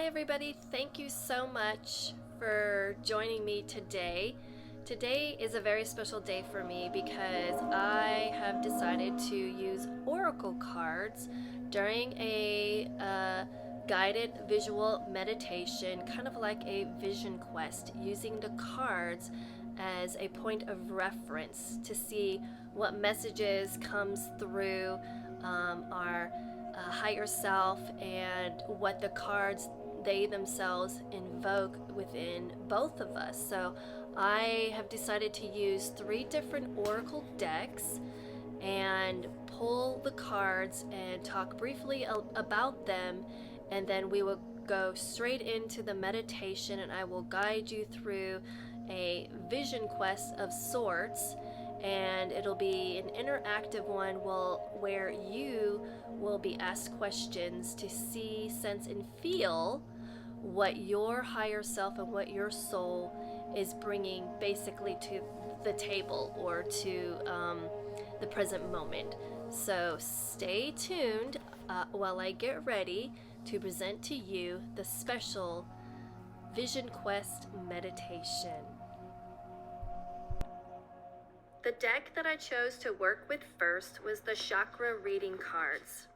everybody, thank you so much for joining me today. Today is a very special day for me because I have decided to use oracle cards during a guided visual meditation, kind of like a vision quest, using the cards as a point of reference to see what messages comes through our higher self and what the cards they themselves invoke within both of us. So I have decided to use 3 different oracle decks and pull the cards and talk briefly about them, and then we will go straight into the meditation and I will guide you through a vision quest of sorts, and it'll be an interactive one where you will be asked questions to see, sense, and feel what your higher self and what your soul is bringing basically to the table or to the present moment. So stay tuned while I get ready to present to you the special Vision Quest meditation. The deck that I chose to work with first was the chakra reading cards.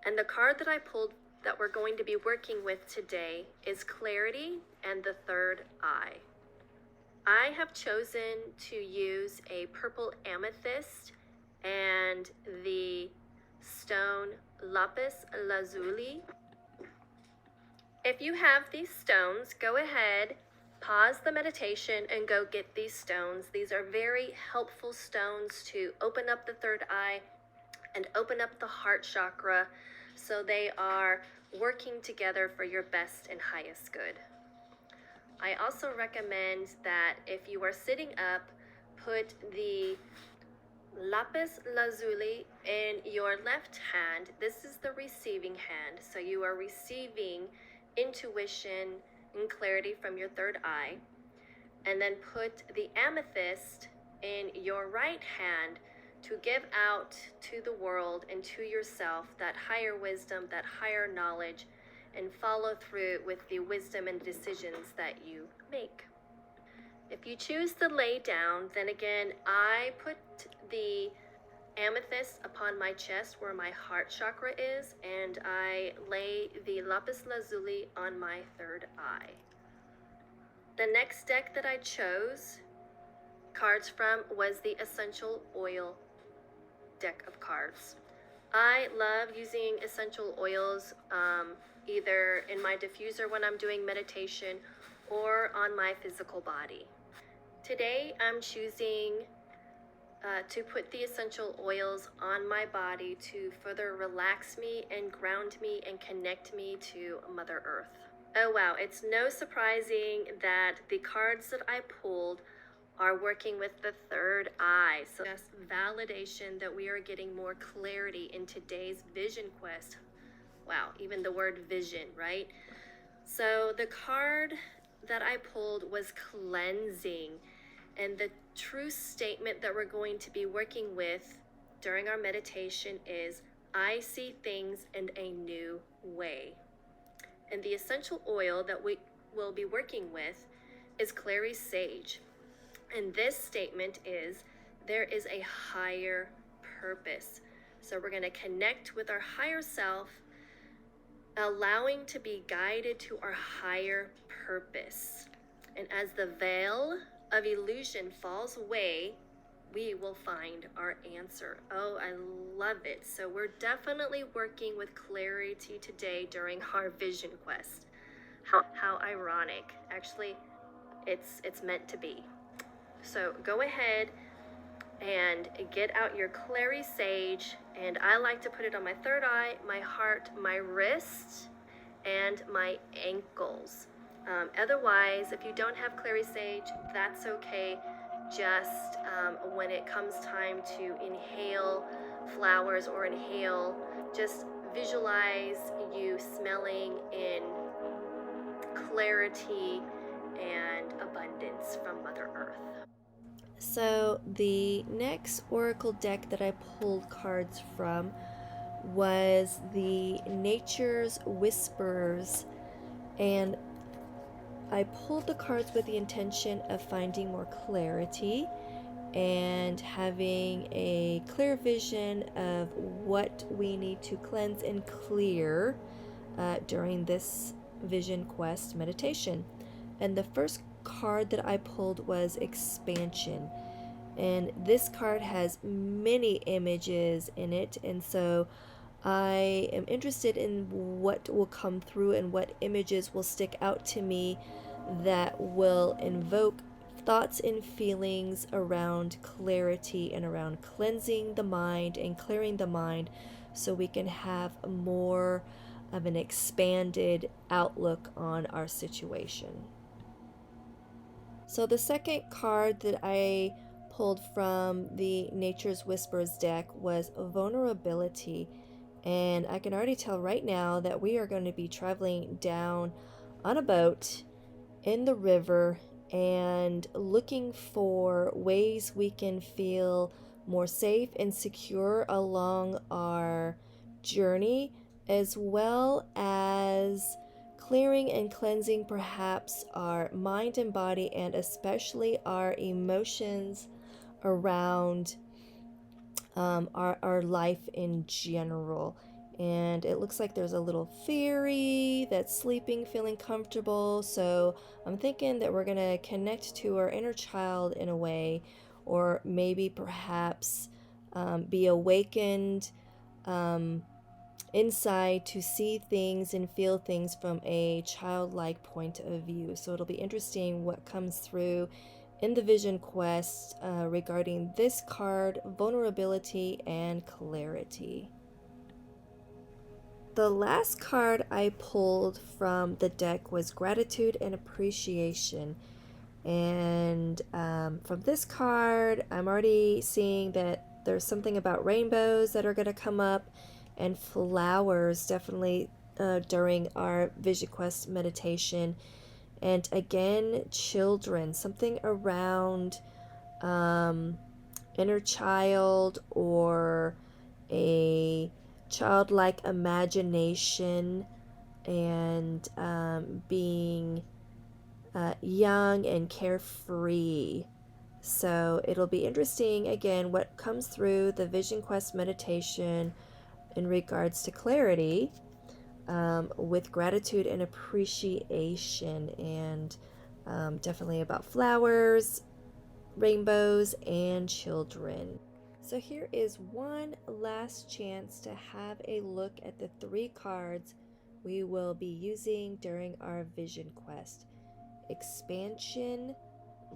And the card that I pulled that we're going to be working with today is Clarity and the Third Eye. I have chosen to use a purple amethyst and the stone lapis lazuli. If you have these stones, go ahead, pause the meditation and go get these stones. These are very helpful stones to open up the third eye and open up the heart chakra, so they are working together for your best and highest good. I also recommend that if you are sitting up, put the lapis lazuli in your left hand. This is the receiving hand, so you are receiving intuition and clarity from your third eye. And then put the amethyst in your right hand to give out to the world and to yourself that higher wisdom, that higher knowledge, and follow through with the wisdom and decisions that you make. If you choose to lay down, then again, I put the amethyst upon my chest where my heart chakra is, and I lay the lapis lazuli on my third eye. The next deck that I chose cards from was the essential oil deck of cards. I love using essential oils either in my diffuser when I'm doing meditation or on my physical body. Today I'm choosing to put the essential oils on my body to further relax me and ground me and connect me to Mother Earth. Oh wow, it's no surprising that the cards that I pulled are working with the third eye. So that's validation that we are getting more clarity in today's vision quest. Wow, even the word vision, right? So the card that I pulled was cleansing. And the true statement that we're going to be working with during our meditation is, I see things in a new way. And the essential oil that we will be working with is clary sage. And this statement is, there is a higher purpose. So we're going to connect with our higher self, allowing to be guided to our higher purpose. And as the veil of illusion falls away, we will find our answer. Oh, I love it. So we're definitely working with clarity today during our vision quest. How ironic. Actually, it's meant to be. So go ahead and get out your clary sage, and I like to put it on my third eye, my heart, my wrist, and my ankles. Otherwise, if you don't have clary sage, that's okay. Just when it comes time to inhale flowers or inhale, just visualize you smelling in clarity and abundance from Mother Earth. So the next oracle deck that I pulled cards from was the Nature's Whispers, and I pulled the cards with the intention of finding more clarity and having a clear vision of what we need to cleanse and clear during this vision quest meditation. And the first card that I pulled was expansion. And this card has many images in it, and so I am interested in what will come through and what images will stick out to me that will invoke thoughts and feelings around clarity and around cleansing the mind and clearing the mind so we can have more of an expanded outlook on our situation. So the second card that I pulled from the Nature's Whispers deck was vulnerability. And I can already tell right now that we are going to be traveling down on a boat in the river and looking for ways we can feel more safe and secure along our journey, as well as clearing and cleansing perhaps our mind and body, and especially our emotions around our life in general. And it looks like there's a little fairy that's sleeping, feeling comfortable. So I'm thinking that we're going to connect to our inner child in a way, or maybe perhaps be awakened inside to see things and feel things from a childlike point of view. So it'll be interesting what comes through in the vision quest regarding this card, vulnerability and clarity. The last card I pulled from the deck was gratitude and appreciation. And from this card, I'm already seeing that there's something about rainbows that are going to come up, and flowers definitely during our Vision Quest meditation. And again, children, something around inner child or a childlike imagination, and being young and carefree. So it'll be interesting again what comes through the Vision Quest meditation in regards to clarity with gratitude and appreciation, and definitely about flowers, rainbows, and children. So here is one last chance to have a look at the 3 cards we will be using during our Vision Quest: expansion,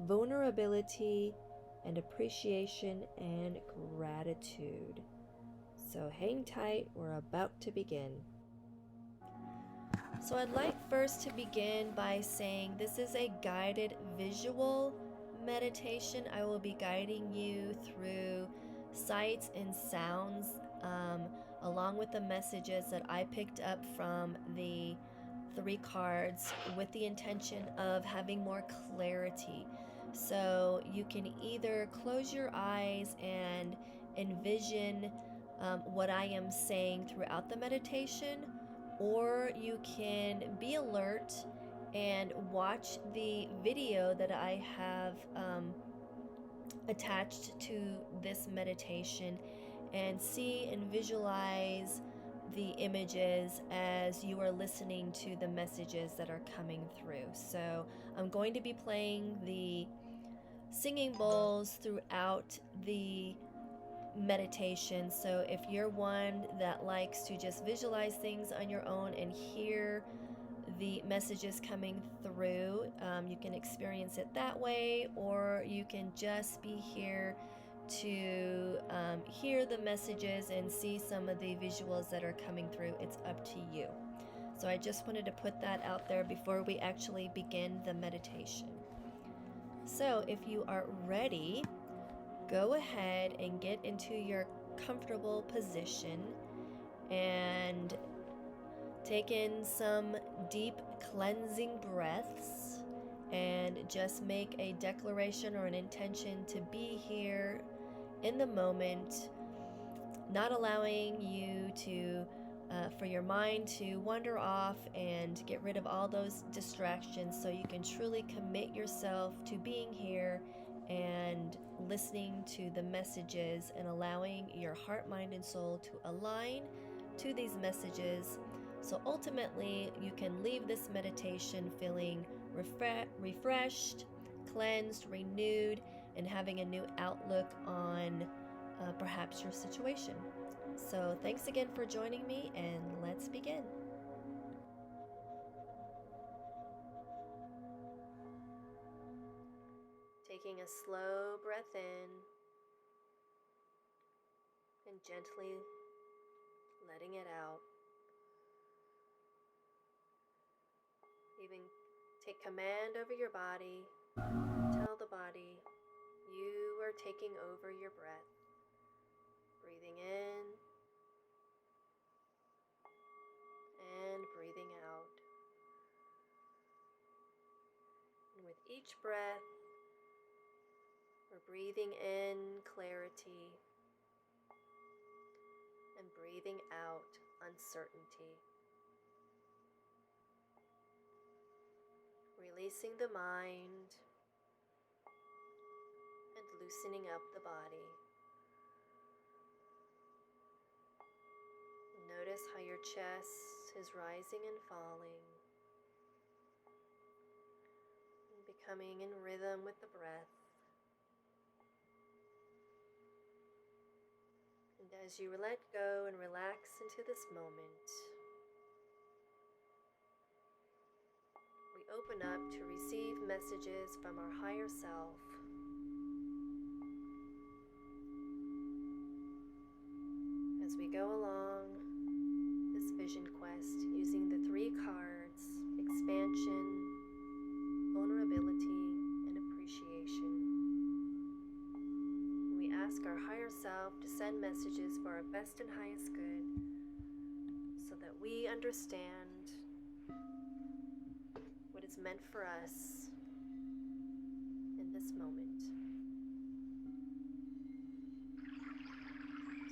vulnerability, and appreciation and gratitude. So hang tight, we're about to begin. So I'd like first to begin by saying this is a guided visual meditation. I will be guiding you through sights and sounds along with the messages that I picked up from the 3 cards, with the intention of having more clarity. So you can either close your eyes and envision what I am saying throughout the meditation, or you can be alert and watch the video that I have attached to this meditation and see and visualize the images as you are listening to the messages that are coming through. So I'm going to be playing the singing bowls throughout the meditation. So if you're one that likes to just visualize things on your own and hear the messages coming through, you can experience it that way, or you can just be here to hear the messages and see some of the visuals that are coming through. It's up to you. So I just wanted to put that out there before we actually begin the meditation. So if you are ready, go ahead and get into your comfortable position and take in some deep cleansing breaths, and just make a declaration or an intention to be here in the moment not allowing you to for your mind to wander off and get rid of all those distractions so you can truly commit yourself to being here and listening to the messages and allowing your heart, mind, and soul to align to these messages. So ultimately, you can leave this meditation feeling refreshed, cleansed, renewed, and having a new outlook on perhaps your situation. So thanks again for joining me, and let's begin. Taking a slow breath in and gently letting it out. Even take command over your body. Tell the body you are taking over your breath. Breathing in and breathing out. And with each breath, we're breathing in clarity and breathing out uncertainty. Releasing the mind and loosening up the body. Notice how your chest is rising and falling, and becoming in rhythm with the breath. And as you let go and relax into this moment, we open up to receive messages from our higher self. As we go along this vision quest using the 3 cards: expansion, vulnerability, and appreciation. We ask our higher self to send messages for our best and highest good so that we understand what is meant for us in this moment.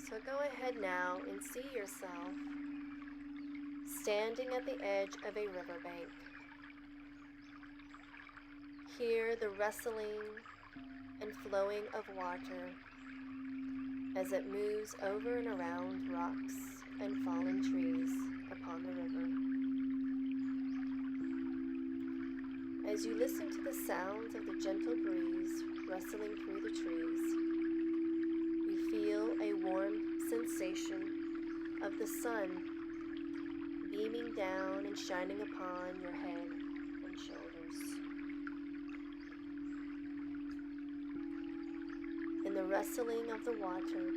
So go ahead now and see yourself standing at the edge of a riverbank. Hear the rustling and flowing of water as it moves over and around rocks and fallen trees upon the river. As you listen to the sounds of the gentle breeze rustling through the trees, you feel a warm sensation of the sun beaming down and shining upon your head and shoulders. In the rustling of the water,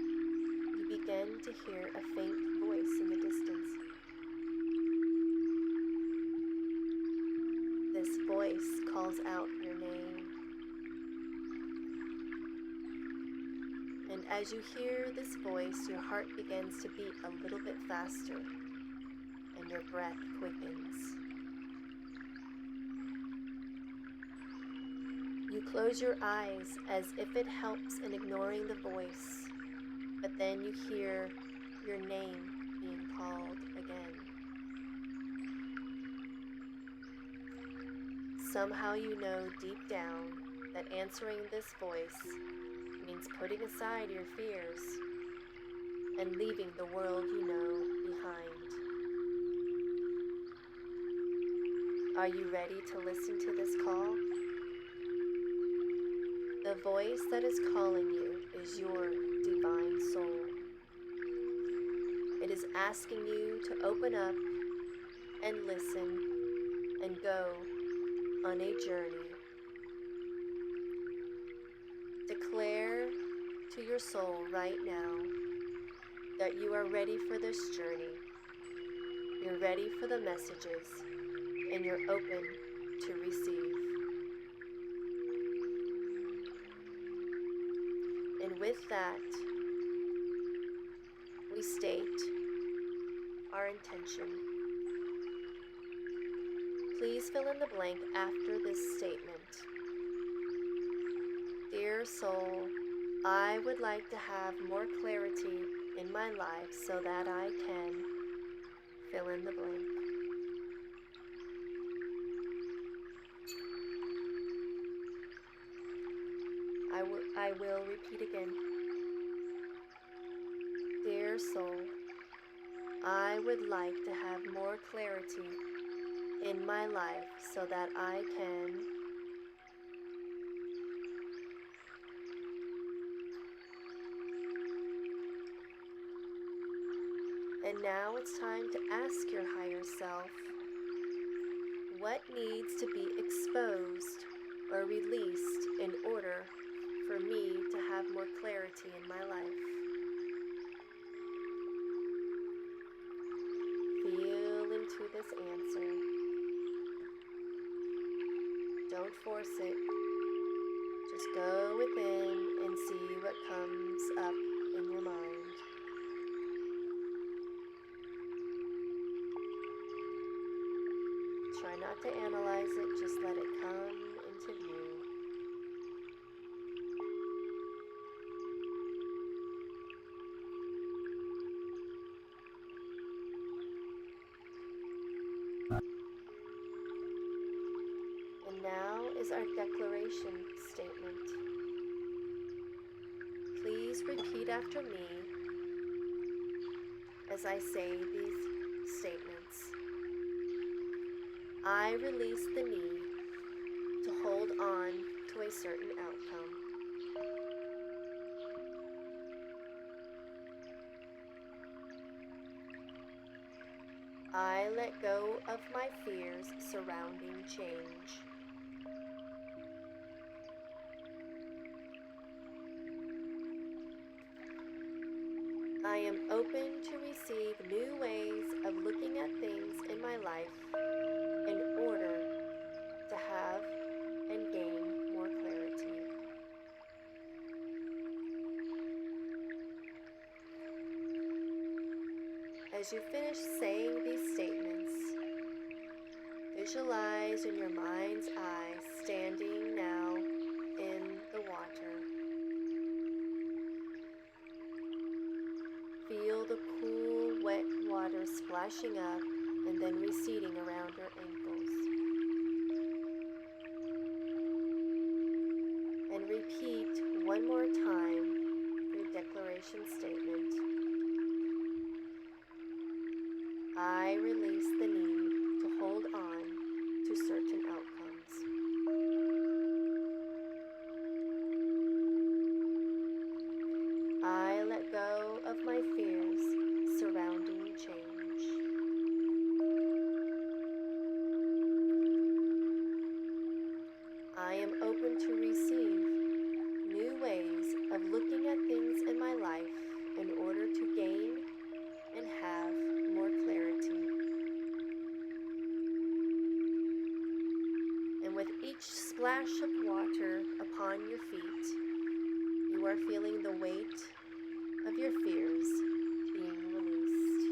you begin to hear a faint voice in the distance. This voice calls out your name. And as you hear this voice, your heart begins to beat a little bit faster, and your breath quickens. You close your eyes as if it helps in ignoring the voice, but then you hear your name being called again. Somehow you know deep down that answering this voice means putting aside your fears and leaving the world you know behind. Are you ready to listen to this call? The voice that is calling you is your divine soul. It is asking you to open up and listen and go on a journey. Declare to your soul right now that you are ready for this journey. You're ready for the messages, and you're open to receive. And with that, we state our intention. Please fill in the blank after this statement. Dear soul, I would like to have more clarity in my life so that I can fill in the blank. I will repeat again. Dear soul, I would like to have more clarity in my life so that I can and now it's time to ask your higher self what needs to be exposed or released in order for me to have more clarity in my life. Feel into this answer. Don't force it. Just go within and see what comes up in your mind. Try not to analyze it, just let it come into view. And now is our declaration statement. Please repeat after me as I say these statements. I release the need to hold on to a certain outcome. I let go of my fears surrounding change. I am open to receive new ways of looking at things in my life in order to have and gain more clarity. As you finish saying these statements, visualize in your mind's eye standing now in the water. Feel the cool, wet water splashing up and then receding around your ankles. And repeat one more time your declaration statement. I release the need to hold on to certain outcomes. I let go of my fears surrounding change. I am open to receive new ways of looking at things in my life in order to gain and have more clarity. And with each splash of water upon your feet, you are feeling the weight of your fears being released.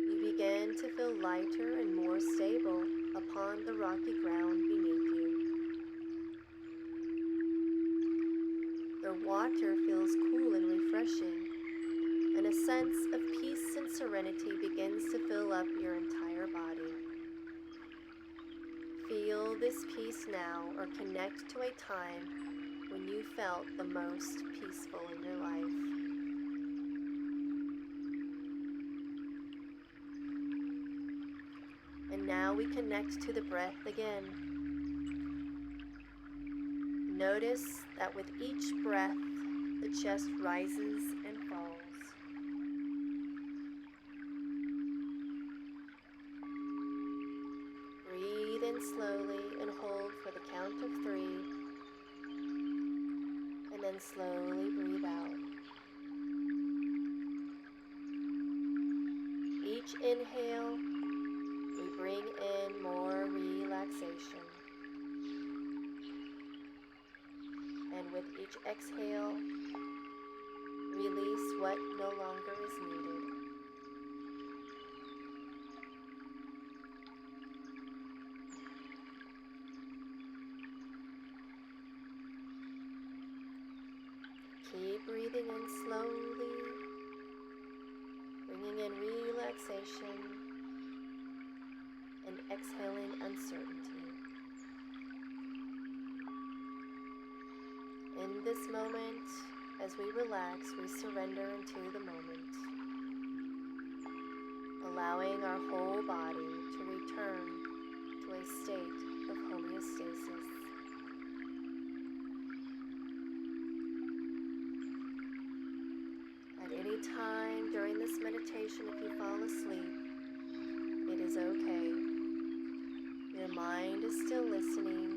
You begin to feel lighter and more stable upon the rocky ground beneath you. The water feels cool and refreshing, and a sense of peace and serenity begins to fill up your entire body. Feel this peace now or connect to a time when you felt the most peaceful in your life. And now we connect to the breath again. Notice that with each breath, the chest rises and falls. Breathe in slowly and hold for the count of 3, and then slowly breathe out. Each inhale, we bring in more relaxation. And with each exhale, release what no longer is needed. Keep breathing in slowly, bringing in relaxation and exhaling uncertainty. In this moment, as we relax, we surrender into the moment, allowing our whole body to return to a state of homeostasis. At any time during this meditation, if you fall asleep, it is okay. Your mind is still listening,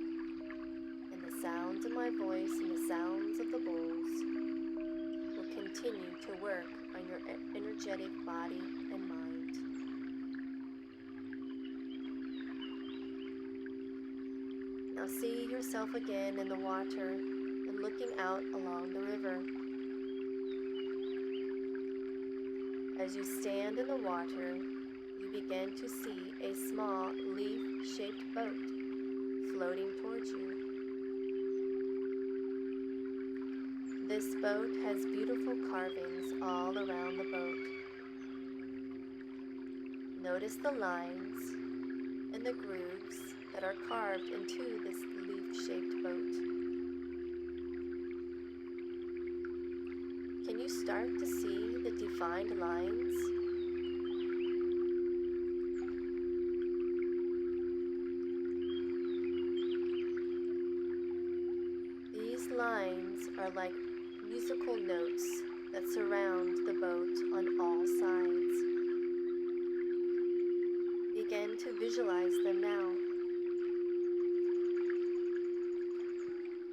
and the sounds of my voice and the sounds of the bowls will continue to work on your energetic body and mind. Now see yourself again in the water and looking out along the river. As you stand in the water, you begin to see a small leaf-shaped boat floating towards you. This boat has beautiful carvings all around the boat. Notice the lines and the grooves that are carved into this leaf-shaped boat. Can you start to see the defined lines? These lines are like musical notes that surround the boat on all sides. Begin to visualize them now.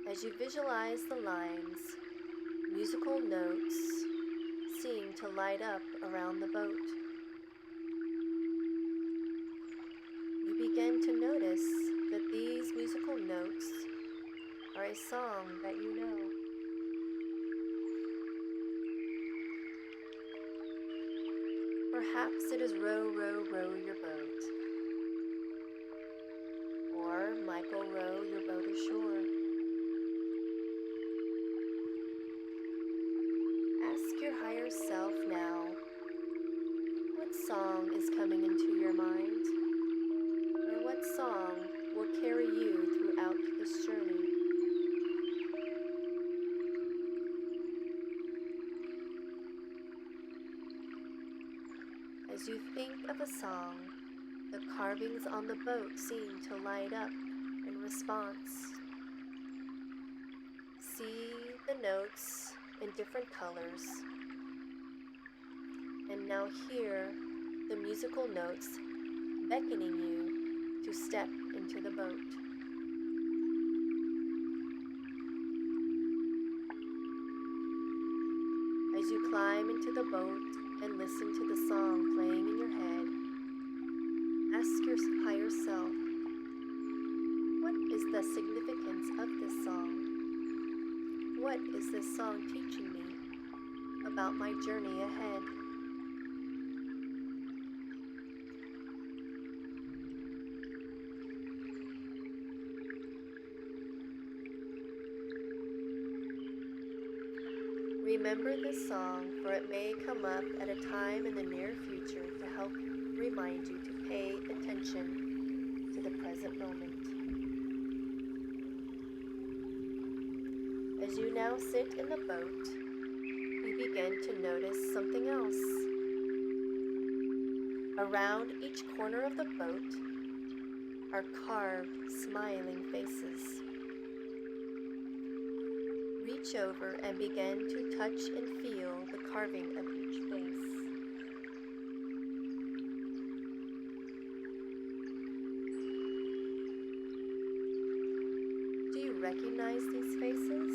As you visualize the lines, musical notes seem to light up around the boat. You begin to notice that these musical notes are a song that you know. Perhaps it is Row, Row, Row Your Boat, or Michael, row your boat ashore. Ask your higher self now, what song is coming into your mind, or what song will carry you throughout this journey? As you think of a song, the carvings on the boat seem to light up in response. See the notes in different colors, and now hear the musical notes beckoning you to step into the boat. As you climb into the boat and listen to the song playing in your head, ask your higher self, what is the significance of this song? What is this song teaching me about my journey ahead? Remember this song, for it may come up at a time in the near future to help remind you to pay attention to the present moment. As you now sit in the boat, you begin to notice something else. Around each corner of the boat are carved, smiling faces. Reach over and begin to touch and feel the carving of each face. Do you recognize these faces?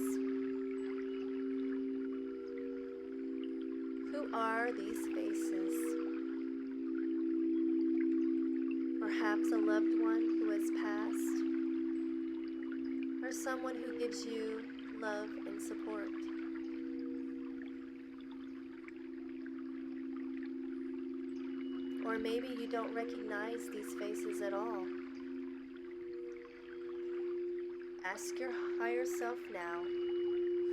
Who are these faces? Perhaps a loved one who has passed, or someone who gives you love and support. Or maybe you don't recognize these faces at all. Ask your higher self now,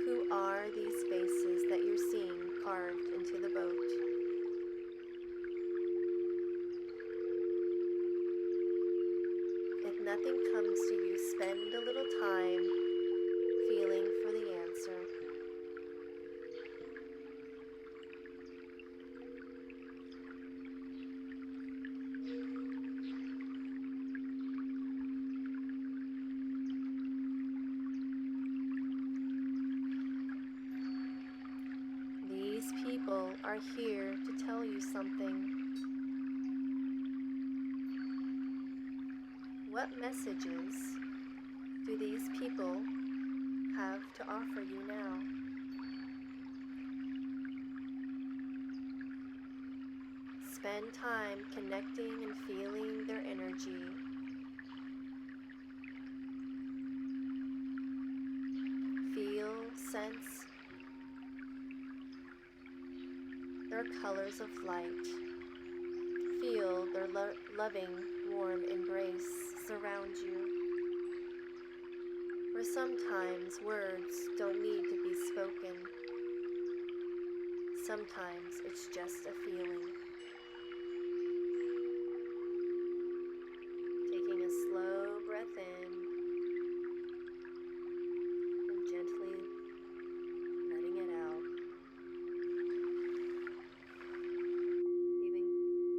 Who are these faces that you're seeing carved into the boat? If nothing comes to you, spend a little time feeling for the answer. These people are here to tell you something. What messages do these people have to offer you now? Spend time connecting and feeling their energy. Feel, sense their colors of light. Feel their loving, warm embrace surround you. For sometimes words don't need to be spoken. Sometimes it's just a feeling. Taking a slow breath in and gently letting it out.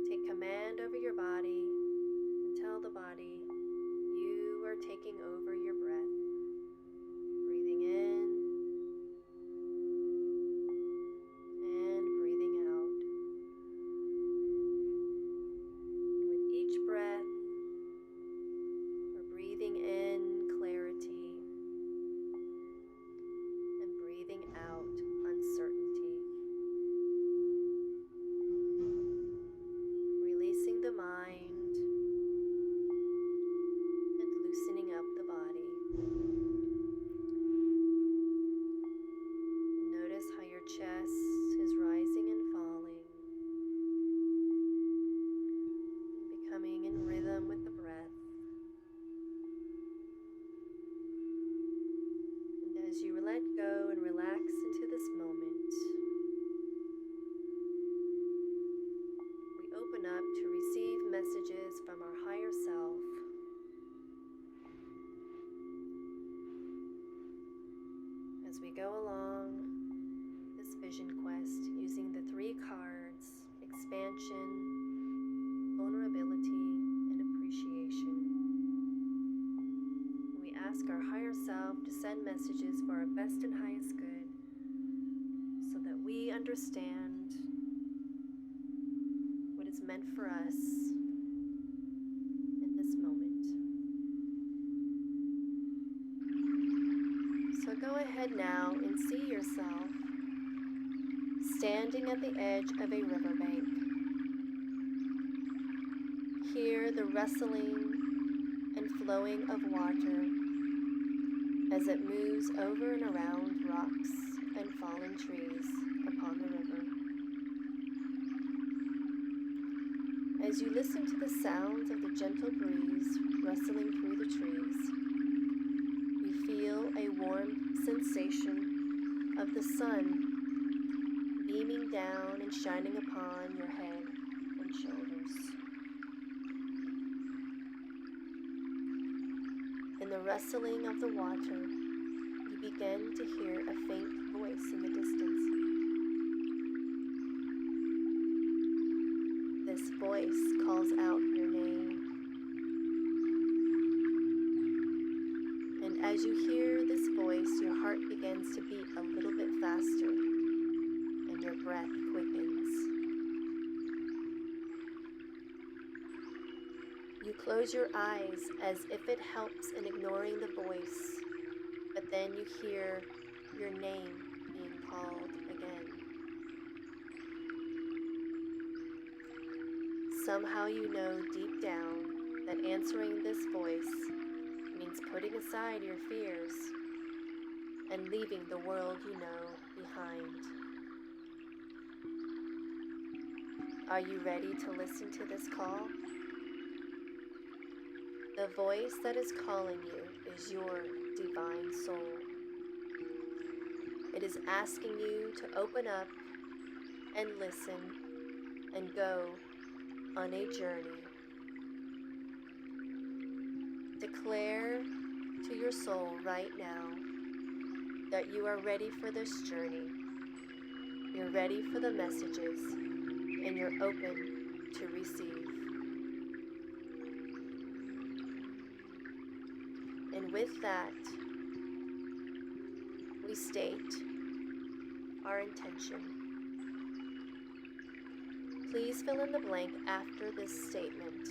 Take command over your body and tell the body you are taking over your breath. Breathing in and breathing out. And with each breath, we're breathing in clarity and breathing out uncertainty. Releasing the mind and loosening up the body. Notice how your chest is rising and falling, becoming in rhythm with the breath. And as you let go and relax into this moment, we open up to receive messages from our higher self. As we go along this vision quest using the 3 cards: expansion, vulnerability, and appreciation. We ask our higher self to send messages for our best and highest good so that we understand what is meant for us in this moment. So go ahead now and see yourself standing at the edge of a riverbank. Hear the rustling and flowing of water as it moves over and around rocks and fallen trees upon the river. As you listen to the sounds of the gentle breeze rustling through the trees, you feel a warm sensation of the sun beaming down and shining upon your head and shoulders. In the rustling of the water, you begin to hear a faint voice in the distance. This voice calls out your name. And as you hear this voice, your heart begins to beat a little bit faster, and your breath quickens. You close your eyes as if it helps in ignoring the voice, but then you hear your name being called again. Somehow you know deep down that answering this voice means putting aside your fears and leaving the world you know behind. Are you ready to listen to this call? The voice that is calling you is your divine soul. It is asking you to open up and listen and go on a journey. Declare to your soul right now that you are ready for this journey. You're ready for the messages, and you're open to receive. And with that, we state our intention. Please fill in the blank after this statement.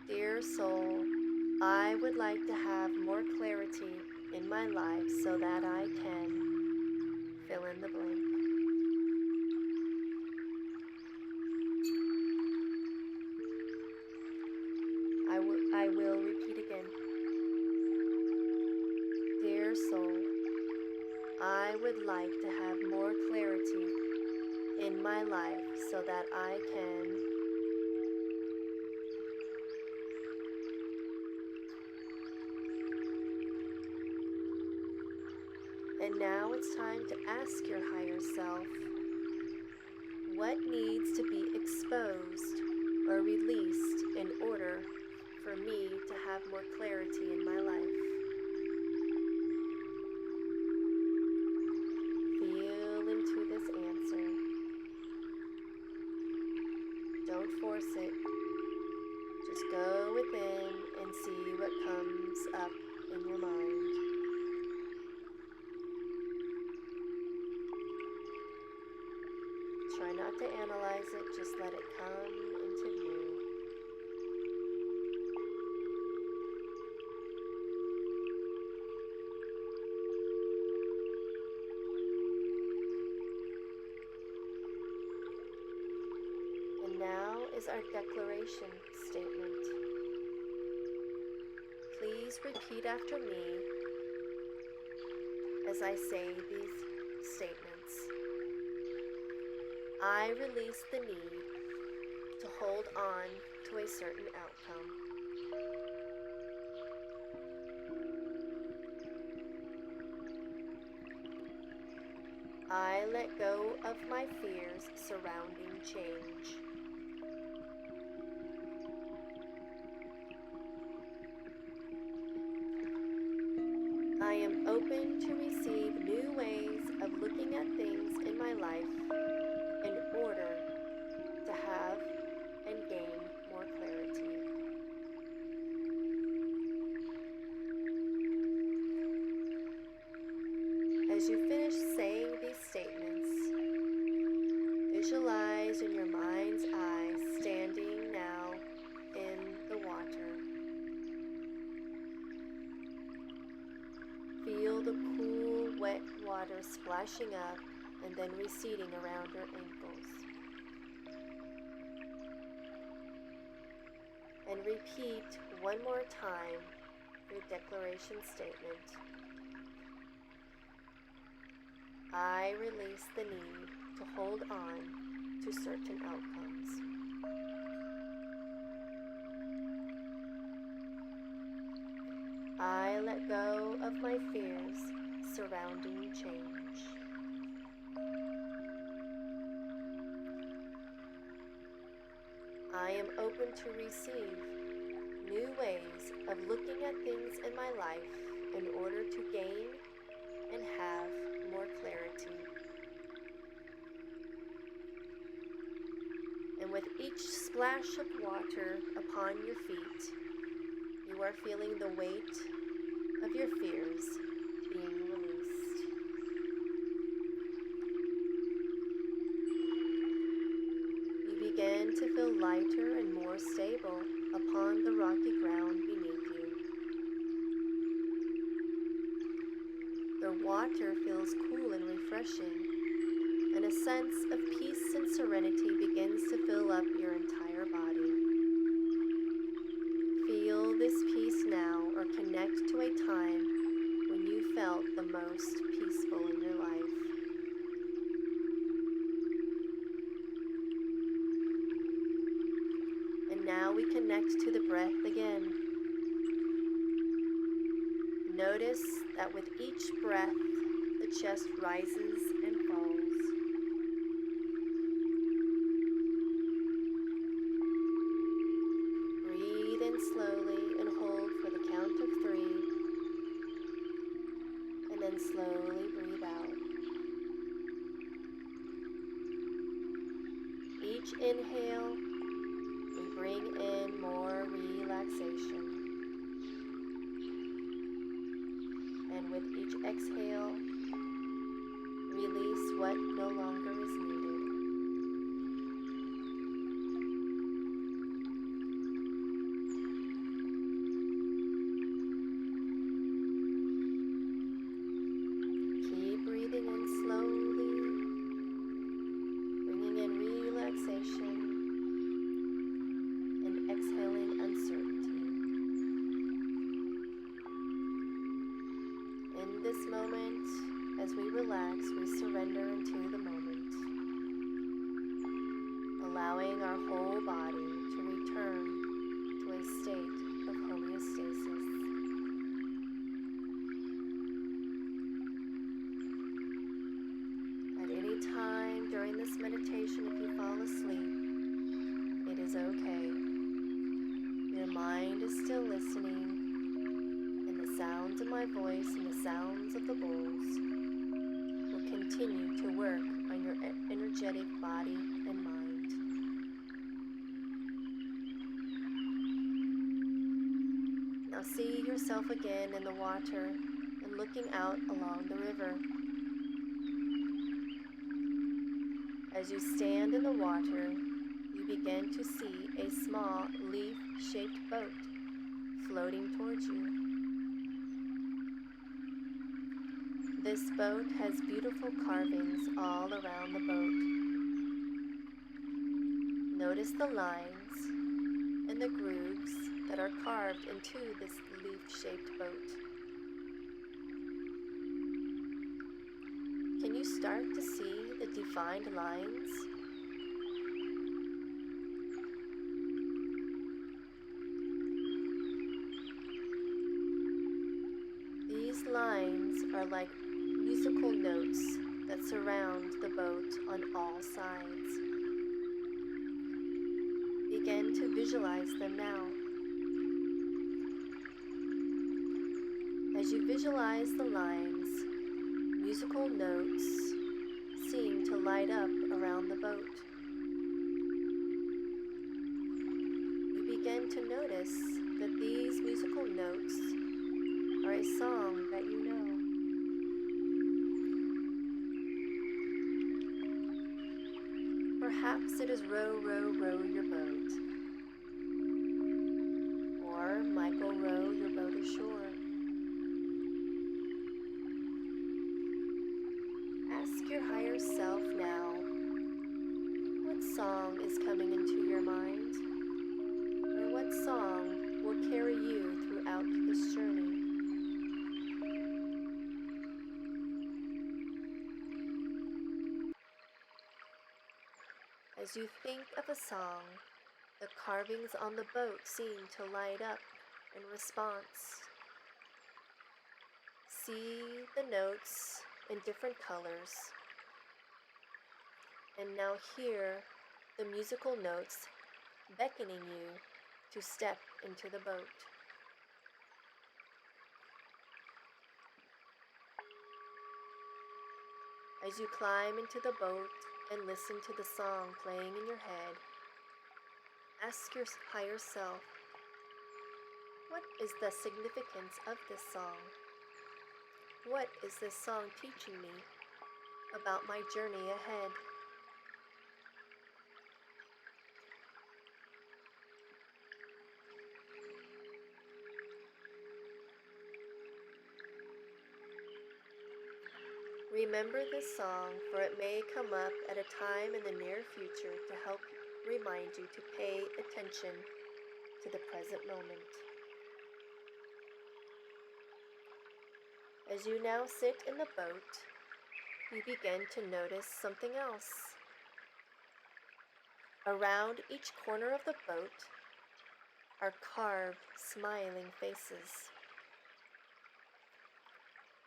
Dear soul, I would like to have more clarity in my life so that I can fill in the blank. I will repeat again. Dear soul, I would like to have more clarity in my life so that I can And now it's time to ask your higher self, what needs to be exposed or released in order for me to have more clarity in my life? Feel into this answer. Don't force it. Just go within and see what comes up in your mind. Try not to analyze it, just let it come into view. And now is our declaration statement. Please repeat after me as I say these statements. I release the need to hold on to a certain outcome. I let go of my fears surrounding change. I am open to receive new ways of looking at things in my life in order to have and gain more clarity. As you finish saying these statements, visualize in your mind's eye standing now in the water. Feel the cool, wet water splashing up and then receding around your ankles. And repeat one more time your declaration statement. I release the need to hold on to certain outcomes. I let go of my fears surrounding change. I am open to receive new ways of looking at things in my life in order to gain and have more clarity. And with each splash of water upon your feet, you are feeling the weight of your fears being released. You begin to feel lighter and more stable upon the rocky ground beneath you. The water feels cool and refreshing, and a sense of peace and serenity begins to fill up your entire body. Feel this peace now, or connect to a time when you felt the most peaceful in your life. And now we connect to the breath again. Notice that with each breath, the chest rises and falls. Breathe in slowly and hold for the count of 3, and then slowly breathe out. Each inhale, we bring in more relaxation. And with each exhale, release what no longer is needed. Keep breathing in slowly, bringing in relaxation and exhaling uncertainty. In this moment, as we relax, we surrender into the moment, allowing our whole body to return to a state of homeostasis. At any time during this meditation, if you fall asleep, it is okay. Your mind is still listening, and the sounds of my voice and the sounds of the bowls will continue to work on your energetic body and mind. Now see yourself again in the water and looking out along the river. As you stand in the water, you begin to see a small leaf-shaped boat floating towards you. This boat has beautiful carvings all around the boat. Notice the lines and the grooves that are carved into this leaf-shaped boat. Can you start to see the defined lines? These lines are like musical notes that surround the boat on all sides. Begin to visualize them now. As you visualize the lines, musical notes seem to light up around the boat. You begin to notice that these musical notes are a song that you know. Perhaps it is Row, Row, Row Your Boat, or Michael, row your boat ashore. Ask your higher self now, what song is coming into your mind, or what song will carry you throughout this journey? As you think of a song, the carvings on the boat seem to light up in response. See the notes in different colors, and now hear the musical notes beckoning you to step into the boat. As you climb into the boat and listen to the song playing in your head, ask your higher self, what is the significance of this song? What is this song teaching me about my journey ahead? Remember this song, for it may come up at a time in the near future to help remind you to pay attention to the present moment. As you now sit in the boat, you begin to notice something else. Around each corner of the boat are carved, smiling faces.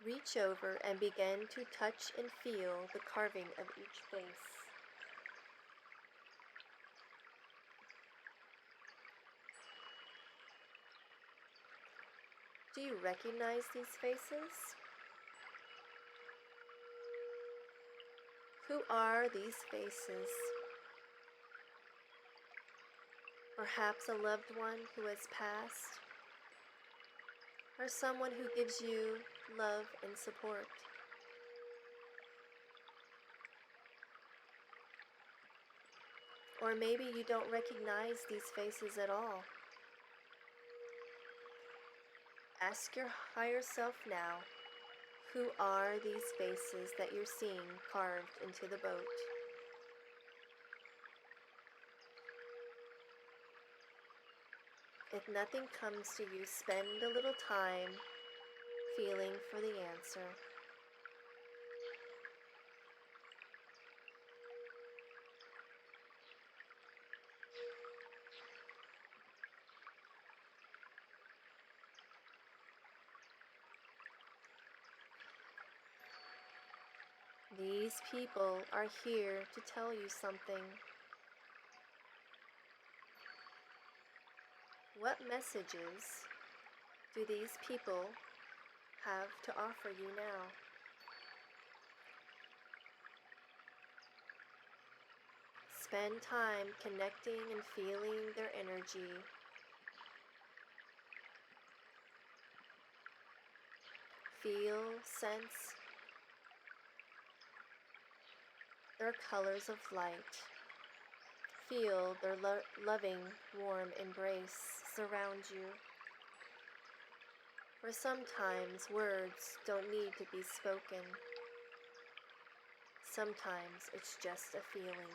Reach over and begin to touch and feel the carving of each face. Do you recognize these faces? Who are these faces? Perhaps a loved one who has passed, or someone who gives you love and support. Or maybe you don't recognize these faces at all. Ask your higher self now, who are these faces that you're seeing carved into the boat? If nothing comes to you, spend a little time feeling for the answer. These people are here to tell you something. What messages do these people have to offer you now? Spend time connecting and feeling their energy. Feel, sense their colors of light. Feel their loving, warm embrace surround you. For sometimes words don't need to be spoken. Sometimes it's just a feeling.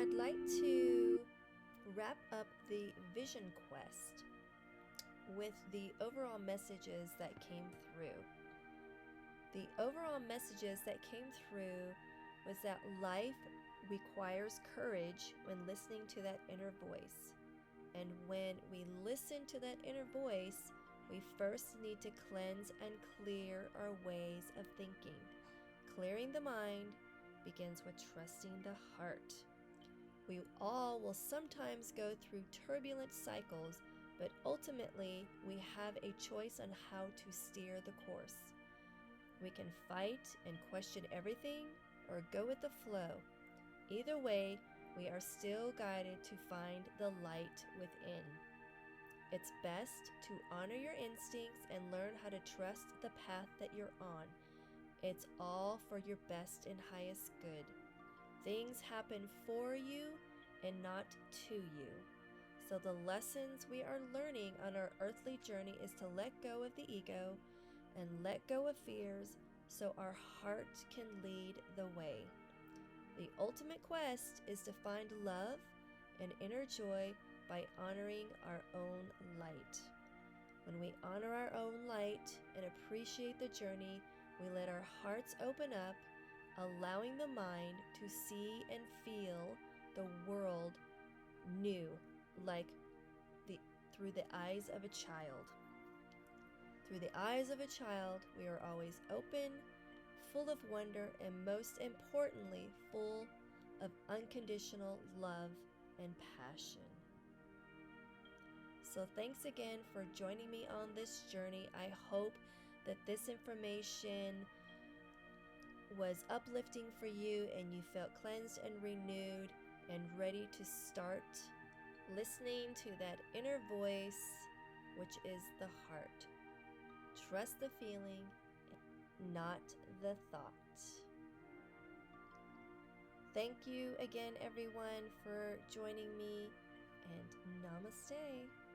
I'd like to wrap up the vision quest with the overall messages that came through. The overall messages that came through was that life requires courage when listening to that inner voice. And when we listen to that inner voice, we first need to cleanse and clear our ways of thinking. Clearing the mind begins with trusting the heart. We all will sometimes go through turbulent cycles, but ultimately we have a choice on how to steer the course. We can fight and question everything or go with the flow. Either way, we are still guided to find the light within. It's best to honor your instincts and learn how to trust the path that you're on. It's all for your best and highest good. Things happen for you and not to you. So the lessons we are learning on our earthly journey is to let go of the ego and let go of fears so our heart can lead the way. The ultimate quest is to find love and inner joy by honoring our own light. When we honor our own light and appreciate the journey, we let our hearts open up, allowing the mind to see and feel the world new, like through the eyes of a child. Through the eyes of a child, we are always open, full of wonder, and most importantly, full of unconditional love and passion. So thanks again for joining me on this journey. I hope that this information was uplifting for you and you felt cleansed and renewed and ready to start listening to that inner voice, which is the heart. Trust the feeling, not the thought. Thank you again, everyone, for joining me, and namaste.